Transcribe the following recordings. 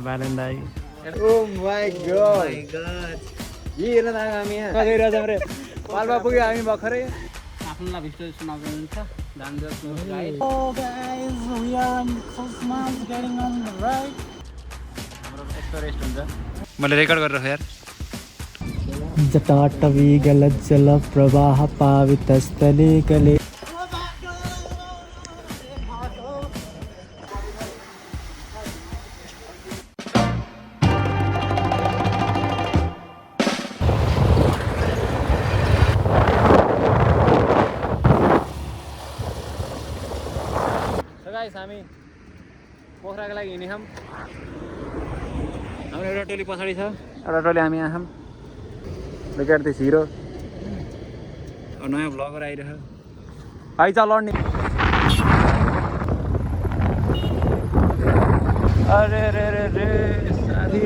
बालेन दाई Oh my god. के हेर्न त हामी यहाँ गइरहेछ हाम्रो पाल्पा पुग्यो हामी भर्खरै आफ्नो भिडियो सुनाउनुहुन्छ danger guide Oh guys, we are on Cosmos getting on the right. हाम्रो यस्तो रेस्ट हुन्छ मैले रेकर्ड गरेर यार जटाटवी गलज्जल प्रवाह पावितस्थले कले हामी पोखराको लागि हिँड्ने छौँ हाम्रो एउटा टोली पछाडि छ एउटा टोली हामी यहाँ छौँ बेकार दिस हिरो नयाँ भ्लगर आइरहेछ आइज लड्ने अरे रे रे रे साथी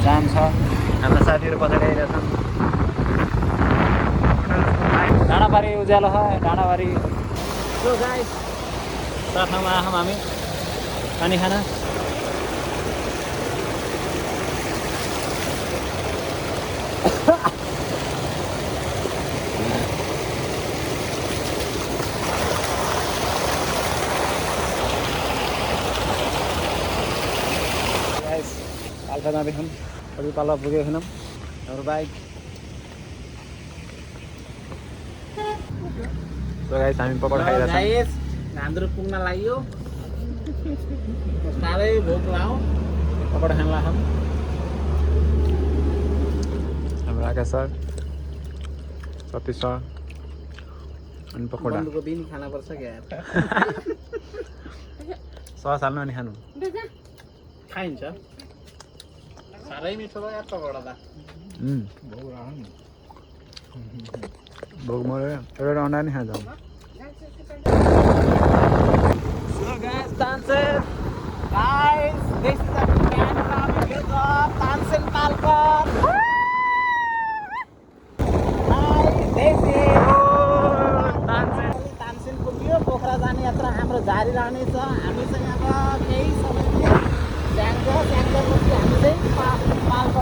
जाम छ हाम्रा साथीहरू पछाडि आइरहेछन् डाँडाबारी उज्यालो छ डाँडाबारी सो गाइस ठाउँमा आयौँ हामी पानी खान गाइस पाल्पा जाँदैछौँ अभी पाल्पा पुगेको छैनौँ हाम्रो बाइक गाइस हामी पकड खाइरहेछौँ हाम्रो पुग्न लाग्यो साह्रै भोक लाग्यो पकड खान लाग्छौँ हाम्रो आकाश सर सतीश सर अनि पकौडा बिन खानुपर्छ क्या सस हाल्नु अनि खानु खाइन्छ साह्रै मिठो भयो यार पकौडा त भोक मऱ्यो एउटा अन्डा नि खान्छ So guys, Tansen, guys, this is the camera views of Tansen Palpa. Tansen पुग्यो पोखरा जाने यात्रा हाम्रो जारी रहनेछ हामीसँग अब केही समय स्याङ्जापछि हामी चाहिँ पाल्पा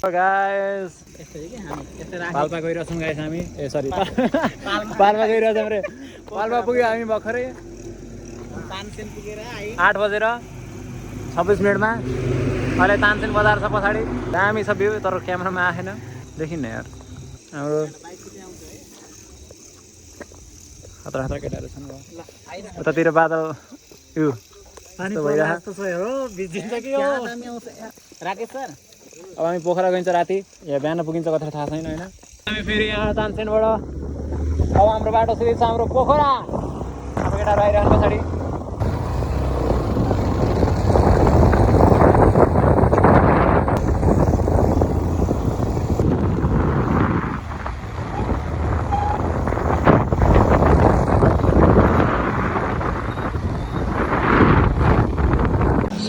गाइस पाल्पा गइरहेछौँ गाइस हामी ए सरी पाल्पा गइरहेछौँ रे पाल्पा पुग्यो हामी भर्खरै 8 बजेर 26 मिनटमा अहिले तानसेन बजार छ पछाडि दामी छ भ्यू तर क्यामेरामा आएन देखिन्न यार हाम्रो खतरा खतरा केटाहरू छन् उतातिर बादल यो राकेश सर अब हामी पोखरा गइन्छ राति या बिहान पुगिन्छ कता थाहा छैन होइन हामी फेरि यहाँ तानसेनबाट अब हाम्रो बाटो सिधै छ हाम्रो पोखरा हाम्रो केटाहरू आइरहनु पछाडि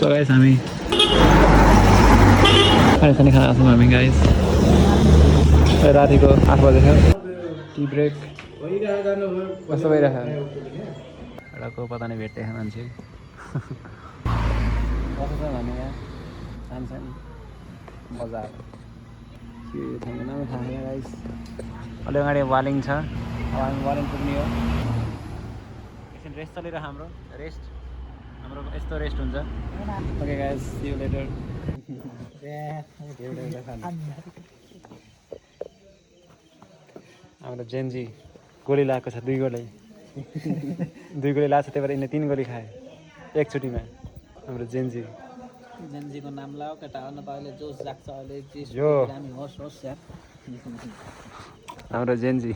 सो गाइस हामी खाने खाना छौँ हामी गाइस रातिको 8 बजे छ टी ब्रेक कस्तो भइरहेछ एउटाको पता नै भेट्दै मान्छे कस्तो छ भने यहाँ तानसेन बजार के ठाउँको नाम थाहा छैन गाइस अलि अगाडि वालिङ छ अब हामी वालिङ पुग्ने हो एकछिन रेस्ट चलिरहेको हाम्रो रेस्ट हाम्रो यस्तो रेस्ट हुन्छ okay guys see you later हाम्रो जेन्जी गोली लगाएको छ 2 गोली 2 गोली लाग्छ त्यही भएर यिनले 3 गोली खाए एकचोटिमा हाम्रो जेन्जी जेन्जीको नाम लाओ केटा हो न त अहिले जोस जाग्छ अहिले यो हामी होस् यार हाम्रो जेन्जी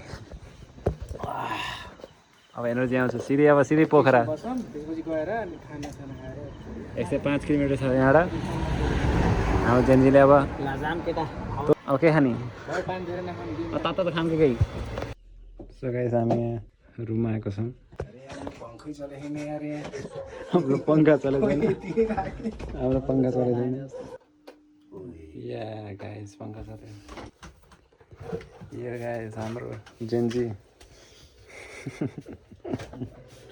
अब एनर्जी आउँछ सिधै पोखरा त्यसपछि गएर अनि खाना खाएर 105 किलोमिटर छ यहाँबाट हाम्रो जेन्जीले अब लाजाम केटा अब के खाने टाइम धेरै नखानु तातो त खाम केही सो गाइस हामी यहाँ रुममा आएको छौँ पंखै चलेन यार यहाँ हाम्रो पङ्खा चलेको छैन हाम्रो पङ्खा चलेको छैन या गाइस पङ्खा चल्यो यो गाइस हाम्रो जेन्जी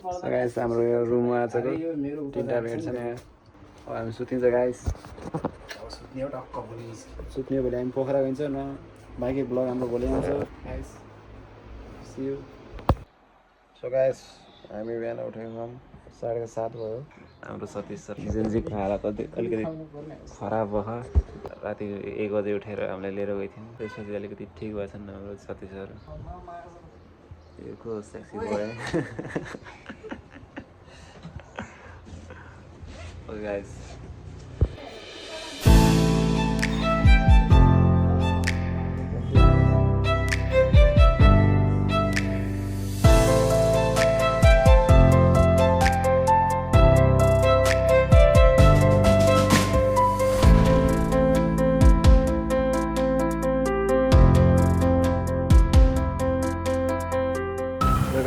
सो गाइस हाम्रो यो रुममा चाहिँ 3टा बेड छ यहाँ अब हामी सुतिन्छ गाइस सुत्ने भोलि हामी पोखरा गइन्छ न बाँकी ब्लग हाम्रो भोलि आउँछ guys see you so guys हामी बिहान उठेको 7:30 भयो हाम्रो सतीश सर जेन्जीको हालत अलिकति खराब भयो राति 1 बजे उठेर हामीलाई लिएर गएको थियौँ त्यसपछि अलिकति ठिक भएछन् हाम्रो सतीश सर यो को sexy boy okay guys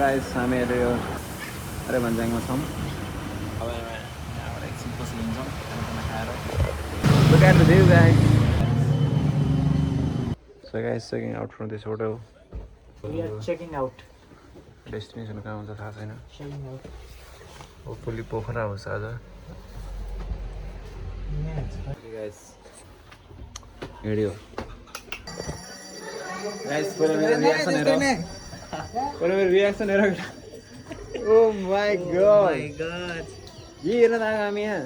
guys हामी अहिले यो अरे भन्ज्याङमा छौँ अब यहाँबाट एकछिन पछि हिँड्छौँ खाना खाएर Look at the view guys. So guys, checking out from this hotel. We are checking out. Destination कहाँ हुन्छ थाहा छैन Checking out. होपफुली पोखरा होस् आज गाइस हिँड्यो गाइस पहिला मेरो रियाक्सन हेर ओ माई गॉड ये हेर्न त आएको हामी यहाँ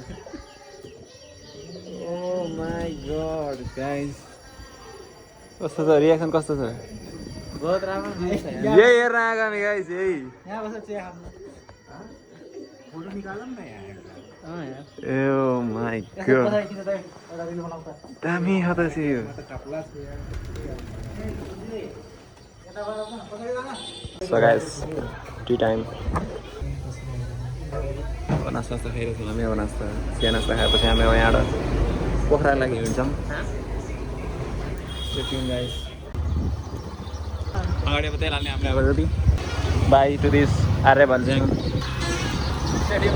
ओ माई गॉड गाइस कस्तो छ रियाक्सन कस्तो छ बहुत राम्रो यही हेर्न आएको हामी गाइस यही यहाँ बसेर चिया खानु फोटो निकालौँ न यहाँ यार ओ माई गॉड दामी छ त यो So guys, tea time. नास्ता खाइरहेको छौँ हामी अब नास्ता चिया नास्ता खाएपछि हामी अब यहाँबाट पोखरा लागि हिँड्छौँ अगाडि अब त्यही लाने हामीले अब जति by to this Arya Bhanjyang stadium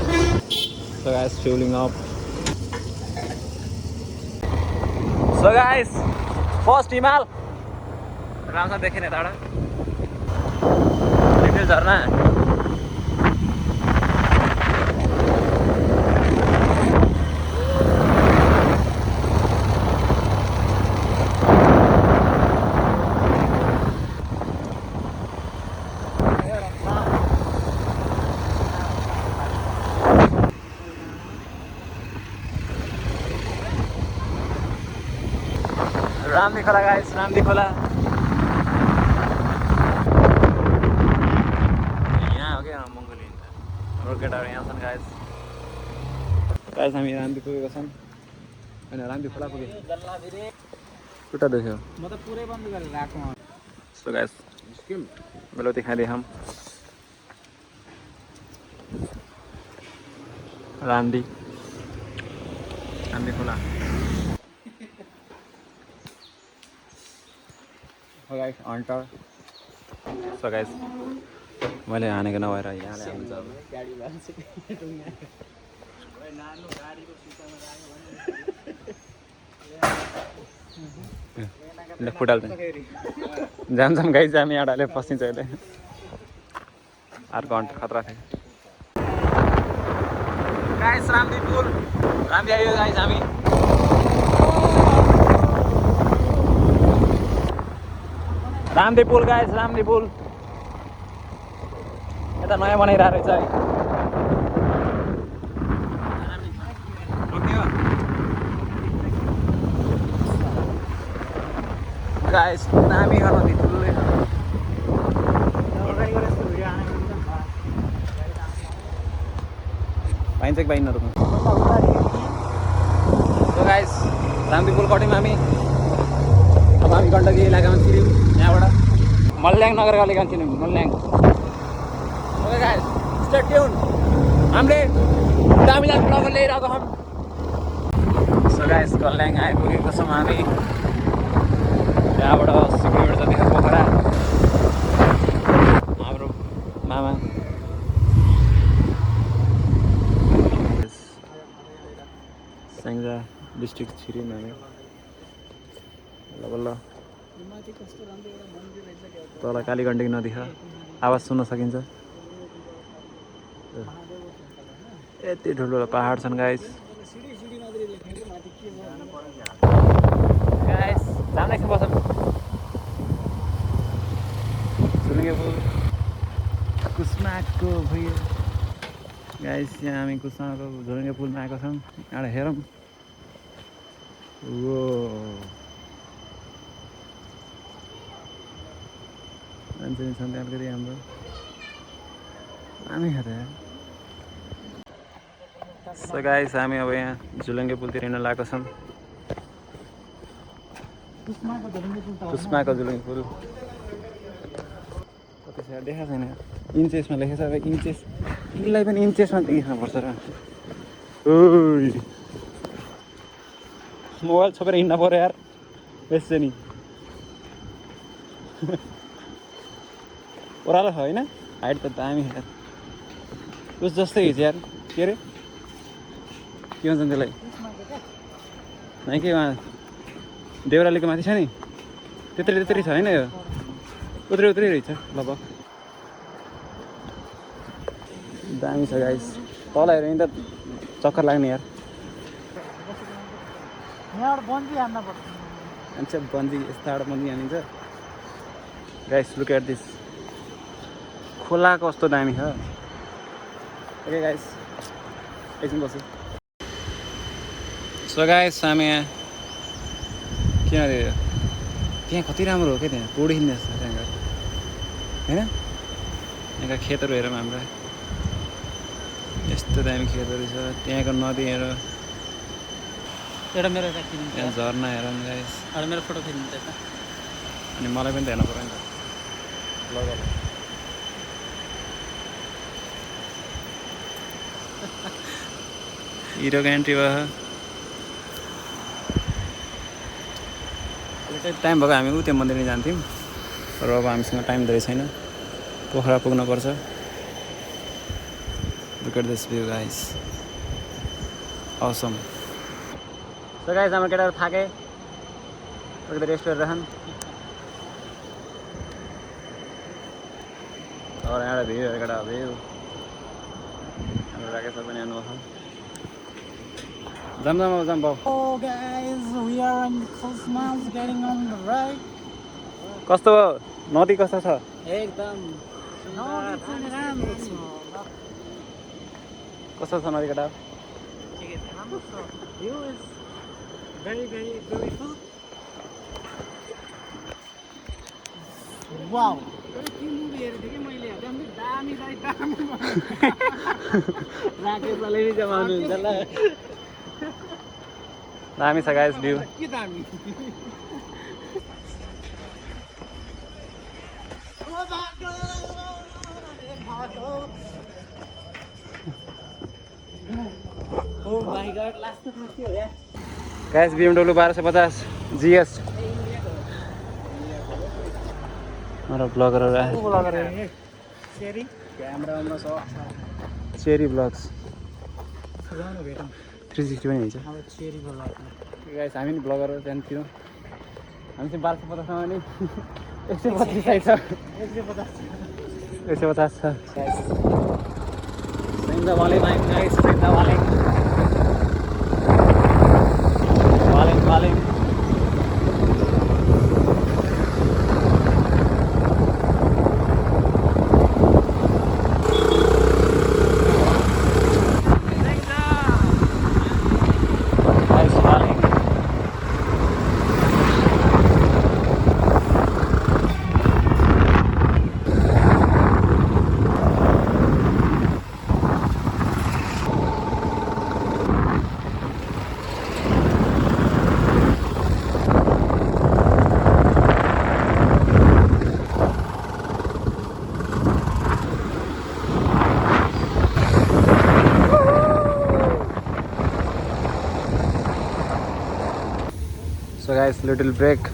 so guys fueling up so guys first हिमाल राम्रोसँग देखेन यताबाट लिटिल झरना रामदी खोला गाइस रामदी खोला केटाहरू यहाँ छन् गाइस हामी रामदी पुगेको छौँ होइन रामदी खोला पुगे खुट्टा दुख्यो म त पुरै बन्द गरेर राख्नु सो गाइस बेलौती खाँदै हम रामदी खोला गाइस अन्टर सो गाइस मैले हानेको नभएर यहाँले हाल्नु छ फुटाल जान्छौँ गाइस हामी यहाँले फसिन्छ अहिले अर्को घन्टा खतरा थियो गाइस रामदी पुल रामदी आयो गाइस हामी रामदी पुल गाइस रामदी पुल यता नयाँ बनाइरहेको रहेछ है गाइस दामी गर्नु ठुलै चाहिन्छ कि बाइन नरोक्नु सो गाइस रामदी पुल कट्यौँ हामी अब हामी गण्डकी इलाकामा छिर्यौँ यहाँबाट मल्याङ नगरपालिकामा छिर्यौँ मल्याङ ओके गाइस स्टे ट्युन हामीले दामी दामी ब्लग ल्याइरहेको छौँ सो गाइस कल्याङ आइपुगेको छौँ हामी त्यहाँबाट 80 किलोमिटर जति पोखरा हाम्रो मामा स्याङ्जा डिस्ट्रिक्ट छिर्यौँ हामी बल्ल तल कालीगण्डकी नदी छ आवाज सुन्न सकिन्छ यति ठुल्ठुलो पहाड छन् गाइस जान एकछिन बसौँ झुलुङ्गे पुल कुस्माको भयो गाइस यहाँ हामी कुस्माको झुलुङ्गे पुलमा आएको छौँ यहाँ हेरौँ वो मान्छे छन् त्यहाँ फेरि हाम्रो हामी हेर सो गाइस हामी अब यहाँ झुलुङ्गे पुलतिर हिँड्न लागेको छौँ कुस्माको झुलुङ्गे पुल कति छ देखाएको छैन इन्चेसमा लेखेको छ अब इन्चेस पुललाई पनि इन्चेसमा देख्नुपर्छ र ओइ मोबाइल छोपेर हिँड्न पऱ्यो यार बेस नि ओह्रालो छ होइन हाइट त दामी यार उस जस्तै हिज यार के अरे के भन्छन् त्यसलाई नै के उहाँ देउरालीको माथि छ नि त्यत्रै छ होइन यो उत्रै रहेछ लगभग दामी छ गाइस तल हेऱ्यो भने त चक्कर लाग्ने यार मान्छे बन्जी यस्ताबाट बन्जी हानिन्छ गाइस लुक एट दिस खोला कस्तो दामी छ ओके गाइस एकछिन बस्छु सो गाइस हामी यहाँ किन अरे त्यहाँ कति राम्रो हो क्या त्यहाँ पौडी खेल्ने जस्तो त्यहाँ होइन यहाँका खेतहरू हेरौँ हाम्रो यस्तो दामी खेतहरू छ त्यहाँको नदी हेर एउटा मेरो राखिदिनु त्यहाँ झर्ना हेरौँ गाइस एउटा मेरो फोटो खिच्नु त अनि मलाई पनि त हेर्नु पऱ्यो नि त लगेर हिरोको एन्ट्री भयो टाइम भएको हामी त्यो मन्दिरमा जान्थ्यौँ तर अब हामीसँग टाइम धेरै छैन पोखरा पुग्नुपर्छ look at this view guys awesome so guys हाम्रो केटाहरू थाके अलिकति रेस्ट गरिरहेछन् और यहाँ भ्यू एउटा भ्यू हाम्रो राकेश पनि आउनुभएको छ jump up. Oh guys, we are on Cosmos getting on the right. कस्तो नदी कस्तो छ एकदम नदी चाहिँ राम्रो छ कस्तो छ नदी केटा ठिकै छ राम्रो छ view is very beautiful wow त्यो मुभी हेरेको थिएँ कि मैले दामी राकेशले नि जमाउनु हुन्छ ल दामी छ गाइस भ्यू के दामी Oh my god, last to हो यार गाइस BMW 1250 GS मेरो ब्लगरहरु आए ब्लगर सेरी क्यामेरामा छ चेरी ब्लग्स सजाउनु भेटौँ 360 पनि हुन्छ अब चेरी ब्लगर गाइस हामी नि ब्लगर हो जान्थ्यौँ हामी चाहिँ 1250 मा नि 125 साइड छ 150 छ गाइस सेन्दा वाले माइक गाइस सेन्दा वाले गाइस लिटिल ब्रेक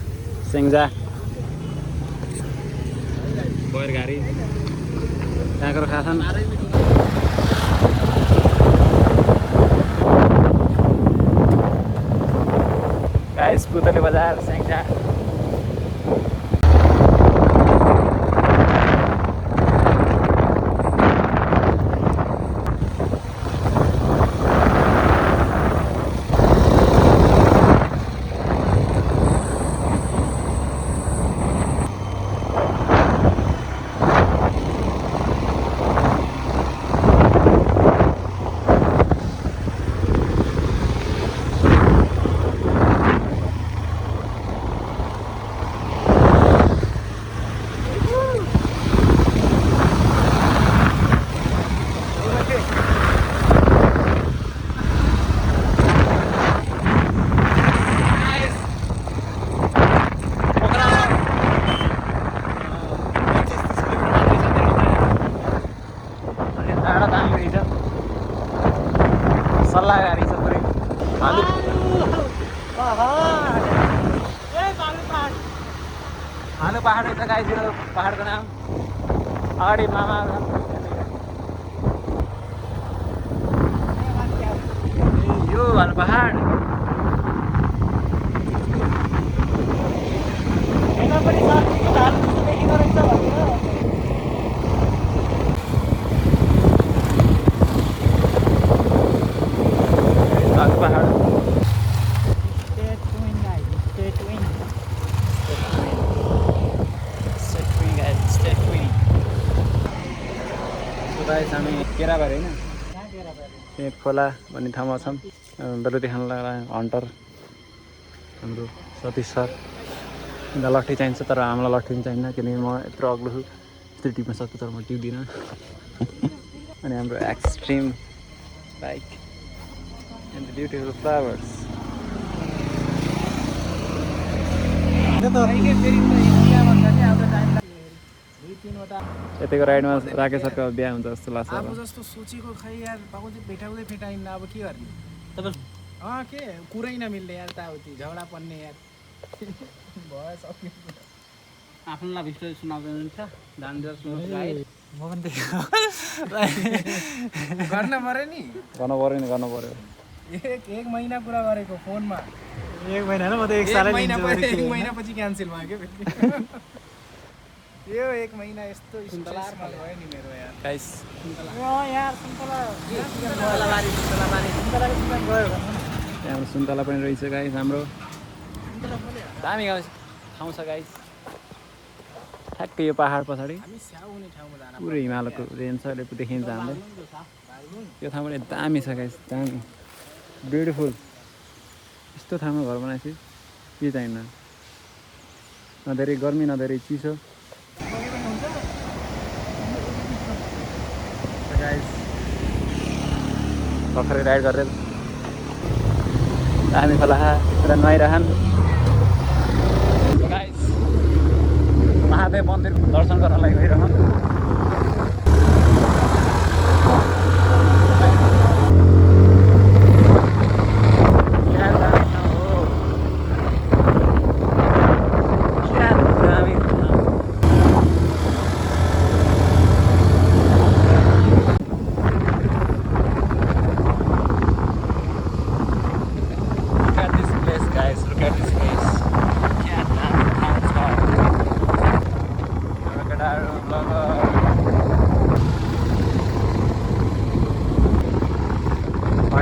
सेङ्जा बैरघारी त्यहाँको खाछन् गाइस पुतली बजार सेङ्जा सल्लाहकारी छ पुरै भालु पहाड रहेछ गाइस पहाडको नाम अगाडि मामा यो भालु पहाड हामी केराबारी होइन त्यहाँ खोला भन्ने ठाउँमा छौँ बेलुकी खान लाग्दा हन्टर हाम्रो सतीश सर उनीलाई लट्ठी चाहिन्छ तर हामीलाई लट्ठी पनि चाहिन्न किनकि म यत्रो अग्लो छु यस्तो टिप्न सक्छु तर म टिप्दिनँ अनि हाम्रो extreme bike and the beautiful flowers यतिको राइडमा राकेश सरको बिहा हुन्छ जस्तो लाग्छ अब जस्तो सोचेको खै यार बाबु चाहिँ भेटाउँदै भेटाइन्न अब के गर्ने तपाईँ के कुरै नमिल्ने यार ताउति झगडा पर्ने यार भयो सक्ने आफ्नो लाभ स्टोरी सुनाउनुहुन्छ म पनि गर्न पऱ्यो नि गर्नु पऱ्यो एक महिना कुरा गरेको फोनमा एक महिना होइन म त एक साल एक महिनापछि क्यान्सल भयो क्या यो एक महिना यस्तो सुन्तलारमा गयो नि मेरो यार गाइस यार सुन्तला त्यहाँ सुन्तला पनि रहेछ गाइस हाम्रो दामी ठाउँ छ गाइस ठ्याक्कै यो पहाड पछाडि हामी स्याउ हुने ठाउँमा जान पुरै हिमालयको रेन्ज छ देखिन्छ हाम्रो त्यो ठाउँ पनि दामी छ गाइस दामी ब्युटिफुल यस्तो ठाउँमा घर बनाएपछि के चाहिन्न न धेरै गर्मी न धेरै चिसो गाइस भर्खरै राइड गरेर दामी खोला पुरा नुहाइरहन् गाइस महादेव मन्दिर दर्शन गर्नलाई गइरहन्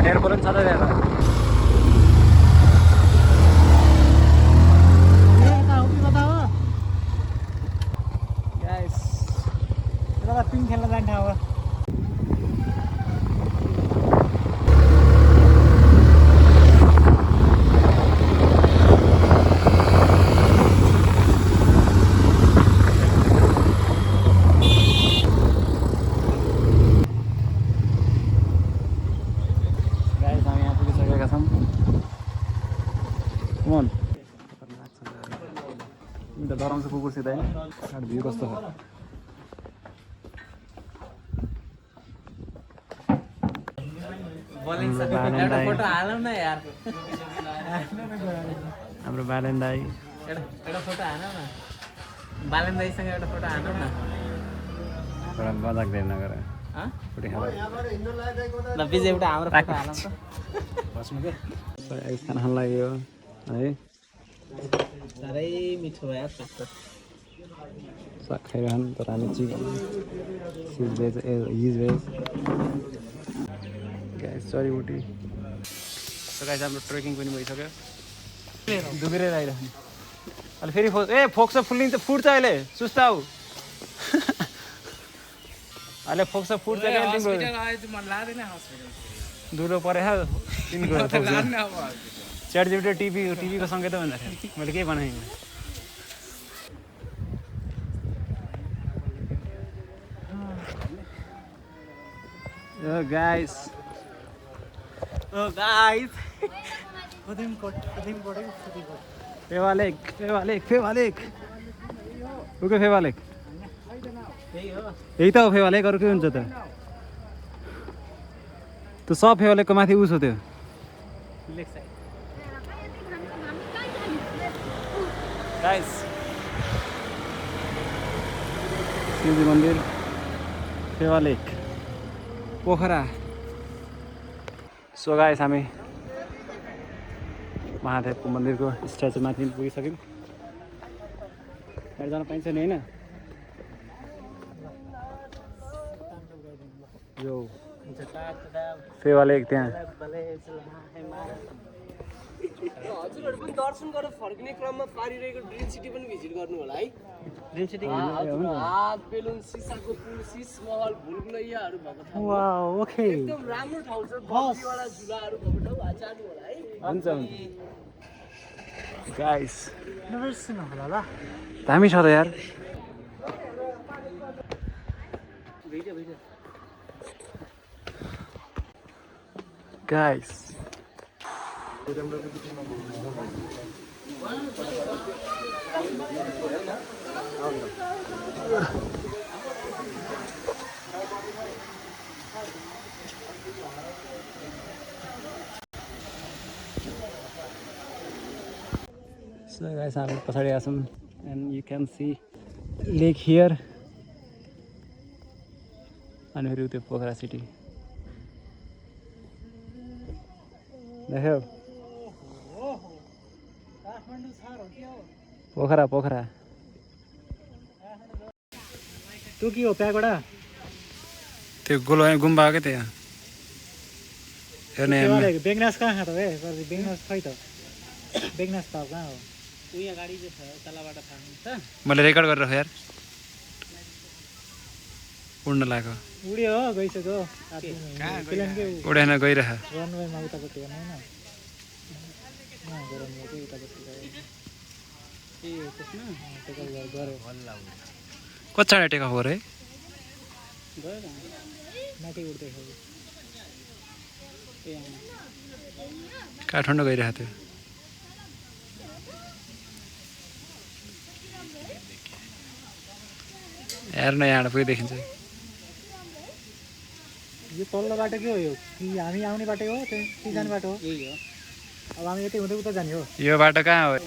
एयरपोर्ट छ त त्यहाँ पिङ खेल्न जाने ठाउँ हो डराउँछ कुकुरसित होइन भ्यू कस्तो छ फोटो हालौँ न यार हाम्रो बालेन दाई एउटा फोटो हान न बालेन दाइसँग एउटा फोटो हान न एउटा मजाक दिएर नगर हँ फुटी खाँदा ल बिजे एउटा हाम्रो फोटो हालौँ त बस्नु के खाना खान लाग्यो है साह्रै मिठो भयो साग खाइरहनु तर हामी चिकन सिज भेज हिज भेज गाइस जडीबुटी सो गाइस हाम्रो ट्रेकिङ पनि भइसक्यो दुबिरेर आइरहनु अहिले फेरि फोक्स फुल्लिन्छ फुट्छ अहिले सुस्ताउ अहिले फोक्स फुट्छ क्या तिम्रो दुलो परे तिमीको च्याट जिपीटी टिभीको सङ्केत भन्दाखेरि मैले केही बनाएँ गाइस फेवालेक उके फेवालेक यही त हो फेवालेक अरू के हुन्छ त त्यो सब फेवालेकको माथि उस हो त्यो गाइस शिवजी मन्दिर फेवालेक पोखरा सो गाइस हामी महादेवको मन्दिरको स्ट्याचु माथि पुगिसक्यौँ हेर जान पाइन्छ नि होइन यो फेवालेक त्यहाँ हजुरहरू पनि दर्शन गरेर फर्किने क्रममा पारिरहेको ड्रिम सिटी पनि भिजिट गर्नु होला है ड्रिम सिटी हात बेलुन सिसाको पुल सिस महल भुलभुलैयाहरू भएको ठाउँ ओके एकदम राम्रो ठाउँ छ बस्तीवाला झुलाहरू भएको ठाउँ जानु होला है हुन्छ गाइस नबिर्सिनु होला ल दामी छ त यार गाइस So guys, हामी पछाडि आछौँ and you can see lake here अनि फेरि त्यो पोखरा सिटी देख्यौ पोखरा त्यो के हो प्यागोडा त्यो गोलो गुम्बा हो क्या त्यहाँ हेर्ने बेगनास कहाँ त बेगनास खै त बेगनास त कहाँ हो उयो गाडी चाहिँ छ तलबाट थाहा हुन्छ मैले रेकर्ड गरेर यार उड्न लाग्यो उड्यो हो गइसक्यो उडेन गइरह रनवेमा उतापट्टि हेर्नु होइन गरम चाहिँ उतापट्टि ए त्यसमा गऱ्यो कति टेक अफ गरे गयो माथि उड्दै काठमाडौँ गइरहेको थियो हेर्न यहाँबाट पुगि देखिन्छ यो तल्लो बाटो के हो यो कि हामी आउने बाटो हो त्यही जाने बाटो हो यही हो अब हामी यतै हुँदै उता जाने हो यो बाटो कहाँ हो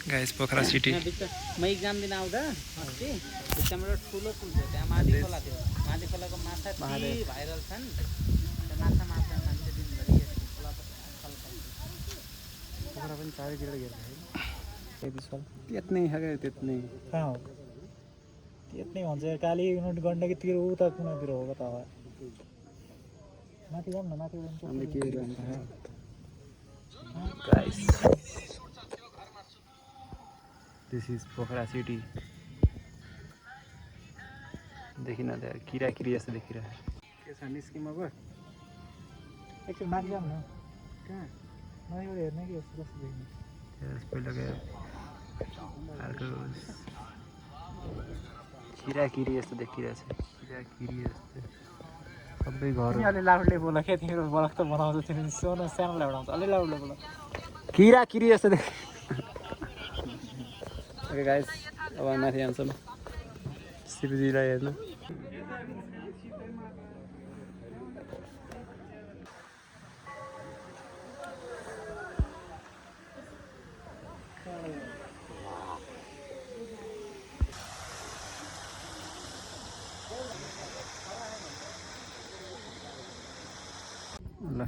गाइस पोखरा सिटी म इक्जाम दिन आउँदा अस्ति बिचबाट ठुलो पुल थियो त्यहाँ माथि खोला थियो माथि खोलाको माछा भाइरल छन् त्यो माछा माछा मान्छे दिनभरि खोला पोखरा पनि चारैतिर घेर्छ त्यत्नै छ क्या त्यत्नै कहाँ हो त्यत्नै भन्छ काली गण्डकीतिर उता कुनातिर हो त माथि जाऊँ न माथि guys this is Pokhara city देखिन त किरा किरी जस्तो देखिरहेको के छ निस्किम अब एकछिन माथि जाऊँ न कहाँ माथिबाट हेर्ने कि यस्तो जस्तो देखिने पहिलाको अर्को किरा किरी जस्तो देखिरहेछ किरा किरी जस्तो सबै घर अलि लाउडले बोल क्या तिम्रो ब्लग त बनाउँछ तिमी सानो सानो लाउडाउँछ अलि लाउडले बोल किरा किरी जस्तो देख ओके गाइस अब माथि जान्छौँ शिवजीलाई हेर्नु ल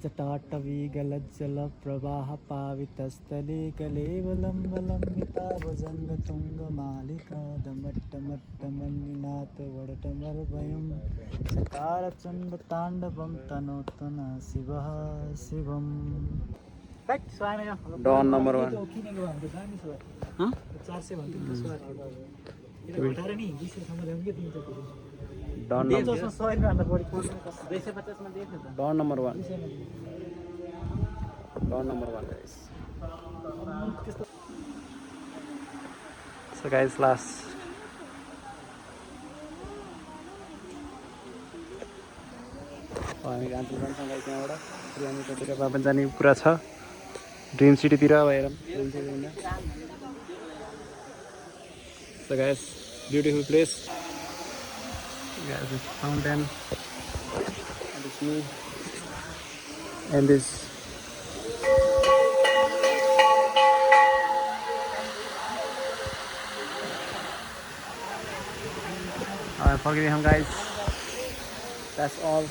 जटाटवीगलज्जलप्रवाह पावितस्थले कलेवलम्बलम्बिता भुजङ्गतुङ्गमालिकादमट्टमट्टमन्निनाथवडटमर्वयं सकारचण्डताण्डवं तनोतु न शिवः शिवम् done number 1 done number 1 done number 1 guys so guys last हामी जान्छौँ गाइस यहाँबाट बिहानी कतिर पनि जाने कुरा छ ड्रिम सिटीतिर अब हेरौँ ड्रिम सिटीमा so guys beautiful place guys, this fountain and this me and this forgive me guys, that's all.